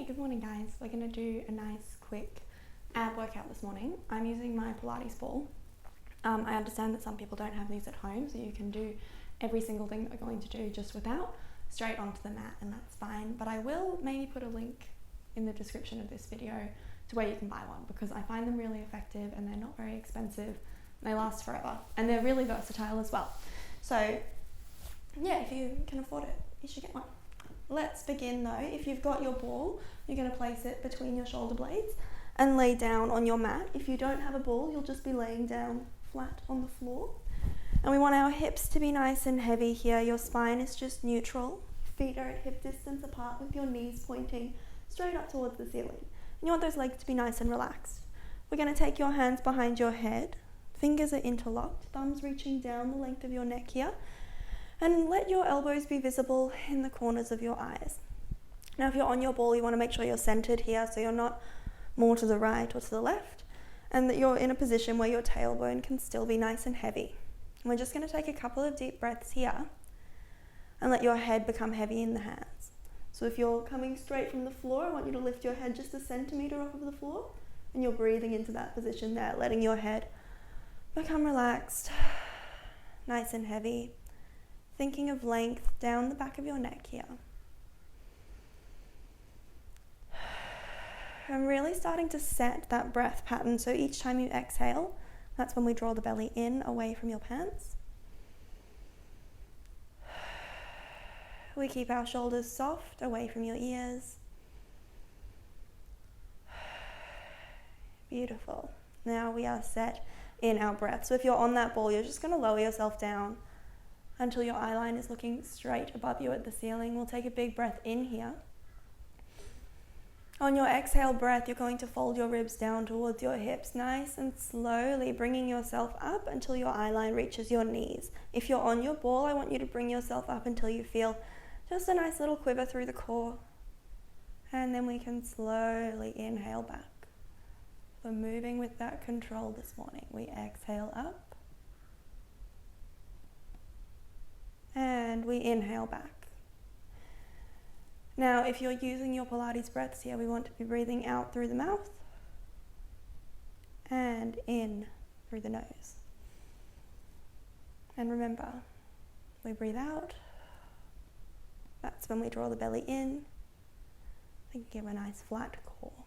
Good morning guys. We're going to do a nice quick ab workout this morning. I'm using my Pilates ball. I understand that some people don't have these at home, so you can do every single thing that we're going to do just without, straight onto the mat, and that's fine. But I will maybe put a link in the description of this video to where you can buy one, because I find them really effective and they're not very expensive. They last forever and they're really versatile as well. So yeah, if you can afford it, you should get one. Let's begin though. If you've got your ball, you're going to place it between your shoulder blades and lay down on your mat. If you don't have a ball, you'll just be laying down flat on the floor. And we want our hips to be nice and heavy here. Your spine is just neutral. Feet are at hip distance apart with your knees pointing straight up towards the ceiling. And you want those legs to be nice and relaxed. We're going to take your hands behind your head. Fingers are interlocked, thumbs reaching down the length of your neck here. And let your elbows be visible in the corners of your eyes. Now if you're on your ball, you want to make sure you're centered here, so you're not more to the right or to the left, and that you're in a position where your tailbone can still be nice and heavy. And we're just going to take a couple of deep breaths here and let your head become heavy in the hands. So if you're coming straight from the floor, I want you to lift your head just a centimeter off of the floor, and you're breathing into that position there, letting your head become relaxed, nice and heavy. Thinking of length down the back of your neck here. And really starting to set that breath pattern. So each time you exhale, that's when we draw the belly in, away from your pants. We keep our shoulders soft, away from your ears. Beautiful. Now we are set in our breath. So if you're on that ball, you're just going to lower yourself down until your eye line is looking straight above you at the ceiling. We'll take a big breath in here. On your exhale breath, you're going to fold your ribs down towards your hips, nice and slowly bringing yourself up until your eye line reaches your knees. If you're on your ball, I want you to bring yourself up until you feel just a nice little quiver through the core. And then we can slowly inhale back. We're moving with that control this morning. We exhale up. And we inhale back. Now, if you're using your Pilates breaths here, we want to be breathing out through the mouth and in through the nose. And remember, we breathe out. That's when we draw the belly in and give a nice flat core.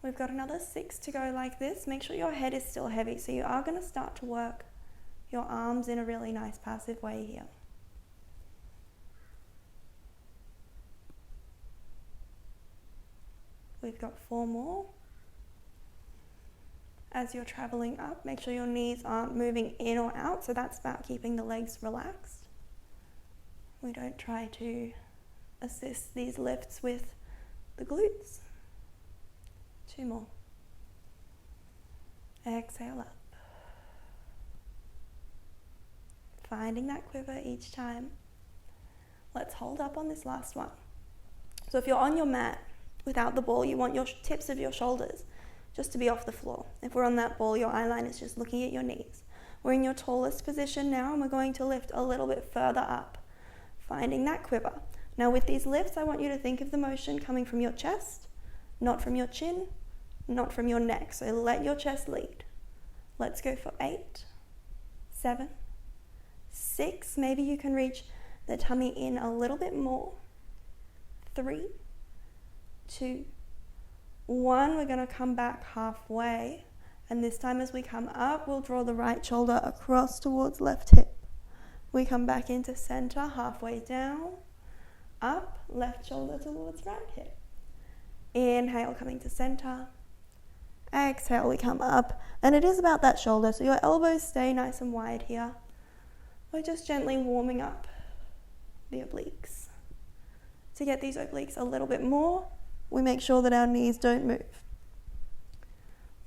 We've got another 6 to go like this. Make sure your head is still heavy, so you are going to start to work your arms in a really nice passive way here. We've got 4 more. As you're traveling up, make sure your knees aren't moving in or out, so that's about keeping the legs relaxed. We don't try to assist these lifts with the glutes. 2 more. Exhale up. Finding that quiver each time. Let's hold up on this last one. So if you're on your mat without the ball, you want your tips of your shoulders just to be off the floor. If we're on that ball, your eye line is just looking at your knees. We're in your tallest position now, and we're going to lift a little bit further up, finding that quiver. Now with these lifts, I want you to think of the motion coming from your chest, not from your chin, not from your neck. So let your chest lead. Let's go for 8, 7, 6, maybe you can reach the tummy in a little bit more. 3, 2, 1. We're going to come back halfway, and this time as we come up, we'll draw the right shoulder across towards left hip. We come back into center, halfway down, up, left shoulder towards right hip. Inhale, coming to center. Exhale, we come up, and it is about that shoulder, so your elbows stay nice and wide here. We're just gently warming up the obliques. To get these obliques a little bit more, we make sure that our knees don't move.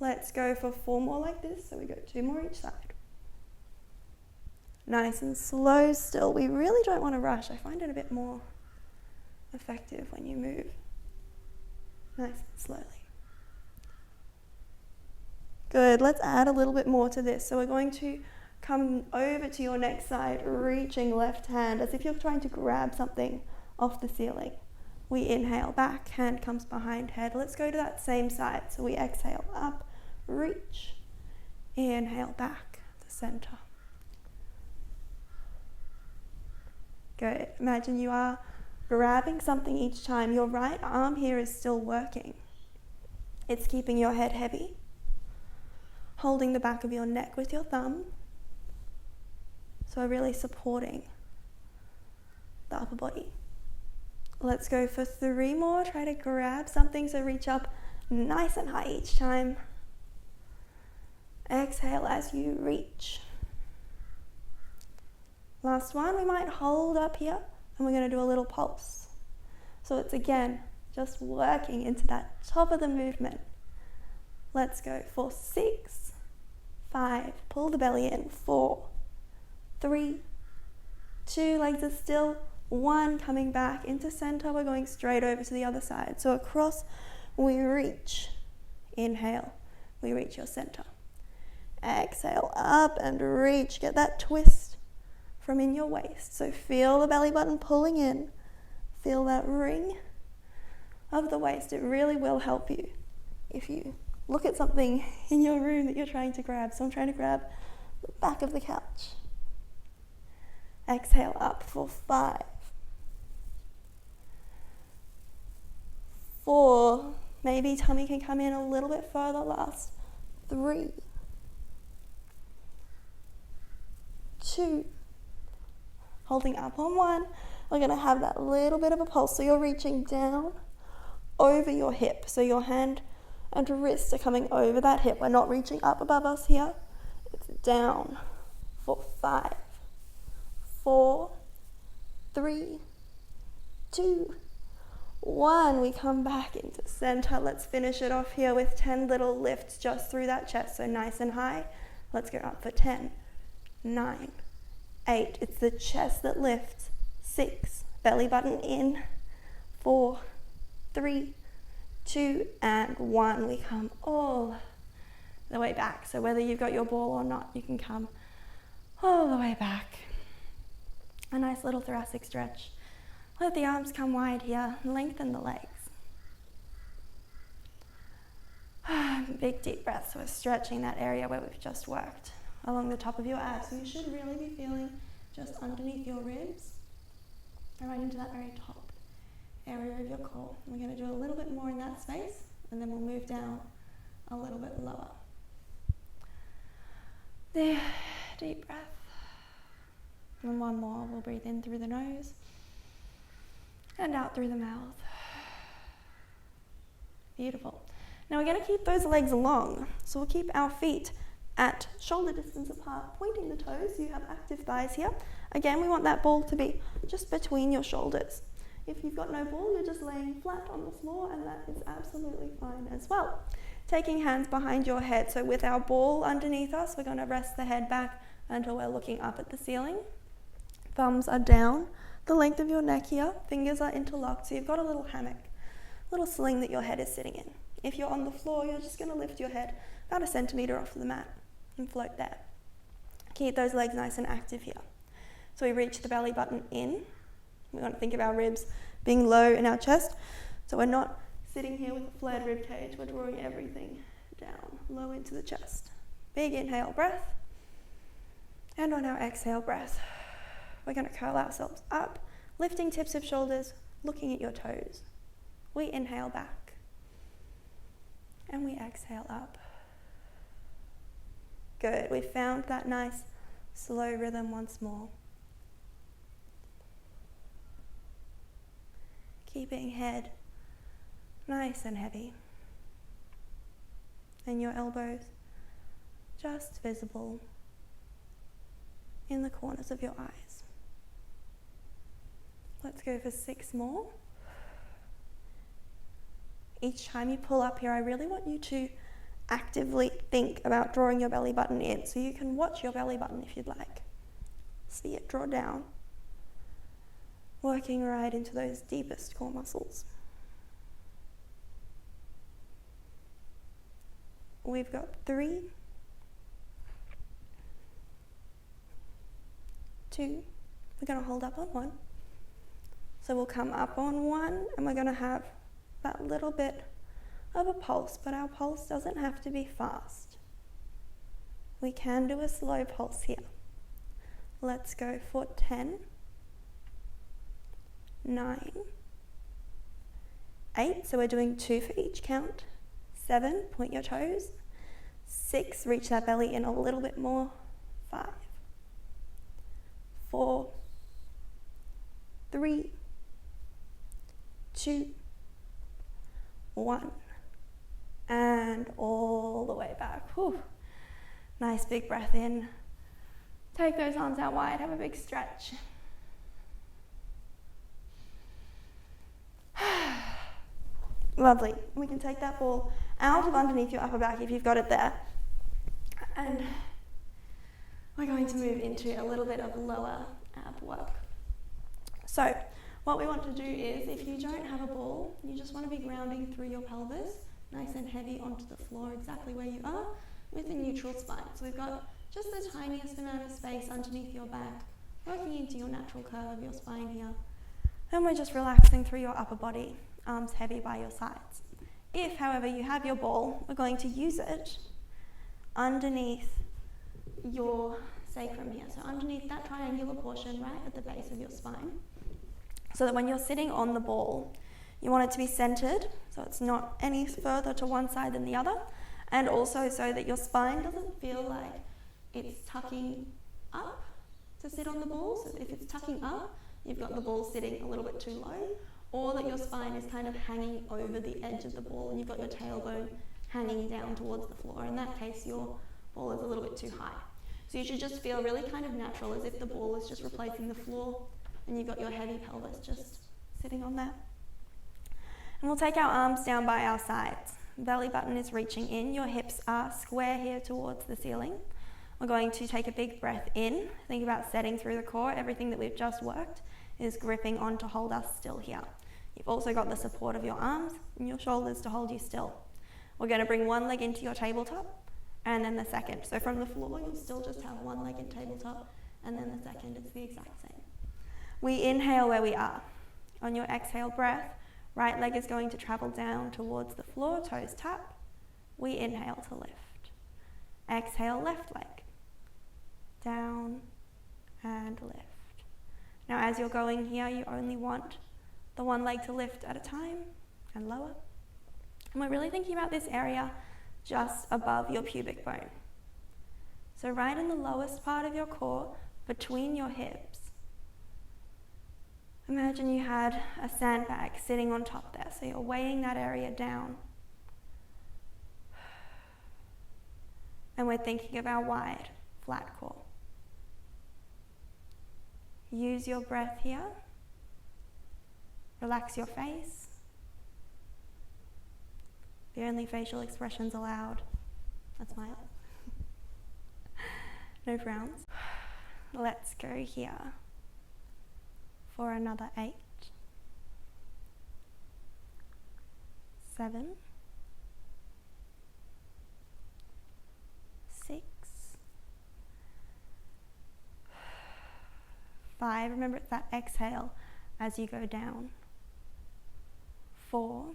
Let's go for 4 more like this, so we go 2 more each side. Nice and slow still. We really don't want to rush. I find it a bit more effective when you move nice and slowly. Good, let's add a little bit more to this. So we're going to come over to your next side, reaching left hand as if you're trying to grab something off the ceiling. We inhale back, hand comes behind head. Let's go to that same side. So we exhale up, reach, inhale back to center. Good. Imagine you are grabbing something each time. Your right arm here is still working. It's keeping your head heavy. Holding the back of your neck with your thumb. So really supporting the upper body. Let's go for 3 more. Try to grab something, so reach up nice and high each time. Exhale as you reach. Last one, we might hold up here and we're going to do a little pulse. So it's again, just working into that top of the movement. Let's go for 6, 5, pull the belly in, 4, 3, 2, legs are still, 1, coming back into center. We're going straight over to the other side. So across, we reach. Inhale, we reach your center. Exhale, up and reach. Get that twist from in your waist. So feel the belly button pulling in. Feel that ring of the waist. It really will help you if you look at something in your room that you're trying to grab. So I'm trying to grab the back of the couch. Exhale up for 5, 4, maybe tummy can come in a little bit further, last 3, 2, holding up on 1, we're going to have that little bit of a pulse, so you're reaching down over your hip, so your hand and wrist are coming over that hip, we're not reaching up above us here, it's down for 5, 4, 3, 2, 1, we come back into center. Let's finish it off here with 10 little lifts just through that chest, so nice and high. Let's go up for 10, 9, 8, it's the chest that lifts, 6, belly button in, 4, 3, 2, and 1, we come all the way back. So whether you've got your ball or not, you can come all the way back. A nice little thoracic stretch. Let the arms come wide here, lengthen the legs. Big deep breaths, so we're stretching that area where we've just worked along the top of your abs. So you should really be feeling just underneath your ribs and right into that very top area of your core. We're going to do a little bit more in that space and then we'll move down a little bit lower. There, deep breath. And 1 more, we'll breathe in through the nose and out through the mouth. Beautiful. Now we're going to keep those legs long. So we'll keep our feet at shoulder distance apart, pointing the toes. You have active thighs here. Again, we want that ball to be just between your shoulders. If you've got no ball, you're just laying flat on the floor, and that is absolutely fine as well. Taking hands behind your head. So with our ball underneath us, we're going to rest the head back until we're looking up at the ceiling. Thumbs are down the length of your neck here. Fingers are interlocked, so you've got a little hammock, little sling that your head is sitting in. If you're on the floor, you're just going to lift your head about 1 centimeter off the mat and float there. Keep those legs nice and active here. So we reach the belly button in. We want to think of our ribs being low in our chest. So we're not sitting here with a flared rib cage. We're drawing everything down, low into the chest. Big inhale breath. And on our exhale breath, we're going to curl ourselves up, lifting tips of shoulders, looking at your toes. We inhale back. And we exhale up. Good. We found that nice slow rhythm once more. Keeping head nice and heavy. And your elbows just visible in the corners of your eyes. Let's go for 6 more. Each time you pull up here, I really want you to actively think about drawing your belly button in. So you can watch your belly button if you'd like. See it draw down. Working right into those deepest core muscles. We've got 3, 2, we're going to hold up on 1. So we'll come up on one and we're going to have that little bit of a pulse, but our pulse doesn't have to be fast. We can do a slow pulse here. Let's go for 10, 9, 8, so we're doing 2 for each count, 7, point your toes, 6, reach that belly in a little bit more, 5, 4, 3, 2, 1, and all the way back. Whew. Nice big breath in. Take those arms out wide, have a big stretch. Lovely. We can take that ball out of underneath your upper back if you've got it there. And we're going to move into a little bit of lower ab work. So what we want to do is, if you don't have a ball, you just want to be grounding through your pelvis, nice and heavy onto the floor exactly where you are, with a neutral spine. So we've got just the tiniest amount of space underneath your back, working into your natural curve of your spine here. And we're just relaxing through your upper body, arms heavy by your sides. If, however, you have your ball, we're going to use it underneath your sacrum here. So underneath that triangular portion right at the base of your spine. So that when you're sitting on the ball, you want it to be centered, so it's not any further to one side than the other. And also so that your spine doesn't feel like it's tucking up to sit on the ball. So if it's tucking up, you've got the ball sitting a little bit too low, or that your spine is kind of hanging over the edge of the ball and you've got your tailbone hanging down towards the floor. In that case, your ball is a little bit too high. So you should just feel really kind of natural, as if the ball is just replacing the floor and you've got your heavy pelvis just sitting on there. And we'll take our arms down by our sides. Belly button is reaching in, your hips are square here towards the ceiling. We're going to take a big breath in, think about setting through the core. Everything that we've just worked is gripping on to hold us still here. You've also got the support of your arms and your shoulders to hold you still. We're going to bring one leg into your tabletop and then the second. So from the floor, you'll still just have one leg in tabletop, and then the second, it's the exact same. We inhale where we are. On your exhale breath, right leg is going to travel down towards the floor, toes tap. We inhale to lift. Exhale, left leg. Down and lift. Now as you're going here, you only want the one leg to lift at a time and lower. And we're really thinking about this area just above your pubic bone. So right in the lowest part of your core, between your hips, imagine you had a sandbag sitting on top there, so you're weighing that area down. And we're thinking of our wide, flat core. Use your breath here. Relax your face. The only facial expressions allowed. A smile. No frowns. Let's go here for another 8, 7, 6, 5. Remember, it's that exhale as you go down. 4,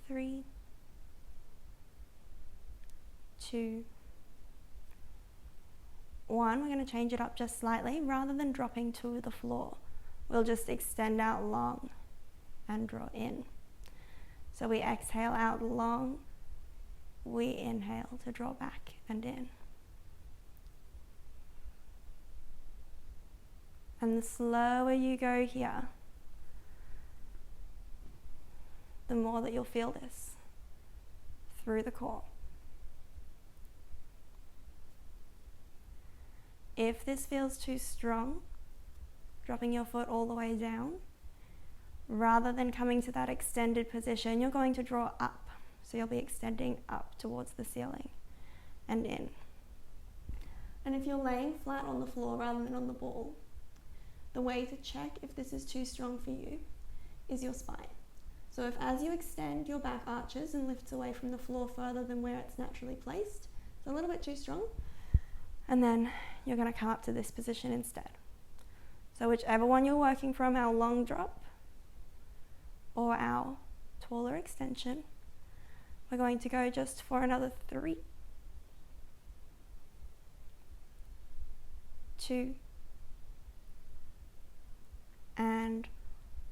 3, 2, 1. We're going to change it up just slightly. Rather than dropping to the floor, we'll just extend out long and draw in. So we exhale out long, we inhale to draw back and in. And the slower you go here, the more that you'll feel this through the core. If this feels too strong, dropping your foot all the way down, rather than coming to that extended position, you're going to draw up. So you'll be extending up towards the ceiling and in. And if you're laying flat on the floor rather than on the ball, the way to check if this is too strong for you is your spine. So if as you extend, your back arches and lifts away from the floor further than where it's naturally placed, it's a little bit too strong, and then you're going to come up to this position instead. So whichever one you're working from, our long drop or our taller extension, we're going to go just for another 3, 2, and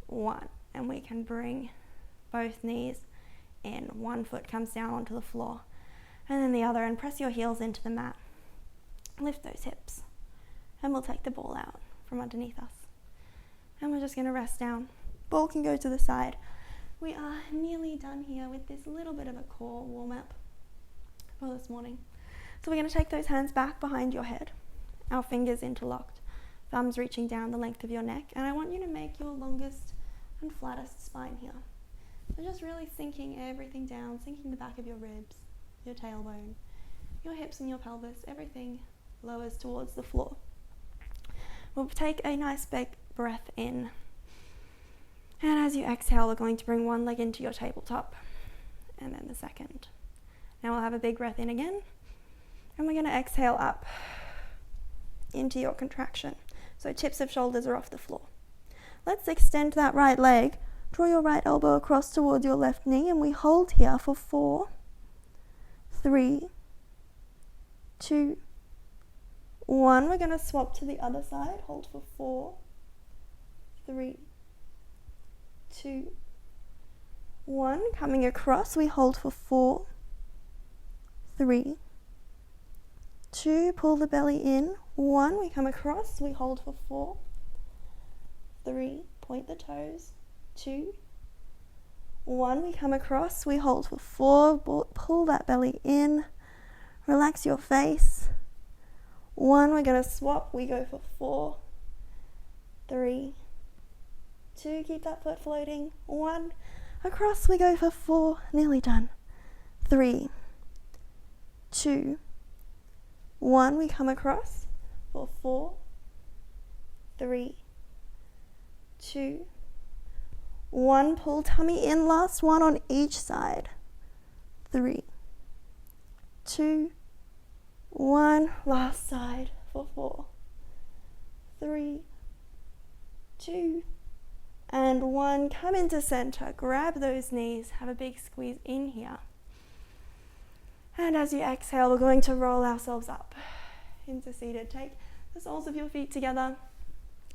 1. And we can bring both knees in. One foot comes down onto the floor, and then the other, and press your heels into the mat. Lift those hips, and we'll take the ball out from underneath us. And we're just going to rest down. Ball can go to the side. We are nearly done here with this little bit of a core warm-up for this morning. So we're going to take those hands back behind your head, our fingers interlocked, thumbs reaching down the length of your neck, and I want you to make your longest and flattest spine here. So just really sinking everything down, sinking the back of your ribs, your tailbone, your hips and your pelvis, everything lowers towards the floor. We'll take a nice big breath in. And as you exhale, we're going to bring one leg into your tabletop and then the second. Now we'll have a big breath in again. And we're going to exhale up into your contraction. So tips of shoulders are off the floor. Let's extend that right leg. Draw your right elbow across towards your left knee, and we hold here for 4, 3, 2, 1. We're going to swap to the other side. Hold for 4, 3, 2, 1. Coming across, we hold for 4, 3, 2. Pull the belly in. 1. We come across, we hold for 4, 3. Point the toes. 2, 1. We come across, we hold for 4. Pull that belly in. Relax your face. 1. We're going to swap. We go for 4, 3, 2. Keep that foot floating. 1. Across, we go for 4. Nearly done. 3, 2, 1. We come across for 4, 3, 2, 1. Pull tummy in. Last one on each side. 3, 2, 1. Last side for 4, 3, 2, and 1. Come into center. Grab those knees. Have a big squeeze in here. And as you exhale, we're going to roll ourselves up into seated. Take the soles of your feet together.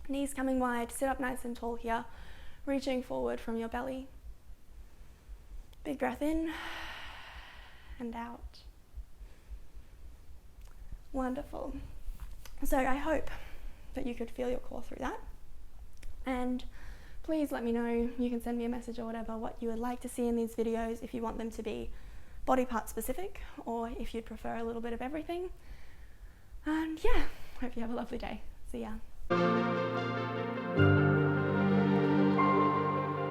Knees coming wide. Sit up nice and tall here. Reaching forward from your belly. Big breath in and out. Wonderful. So I hope that you could feel your core through that. And please let me know, you can send me a message or whatever, what you would like to see in these videos, if you want them to be body part specific or if you'd prefer a little bit of everything. And yeah, hope you have a lovely day. See ya.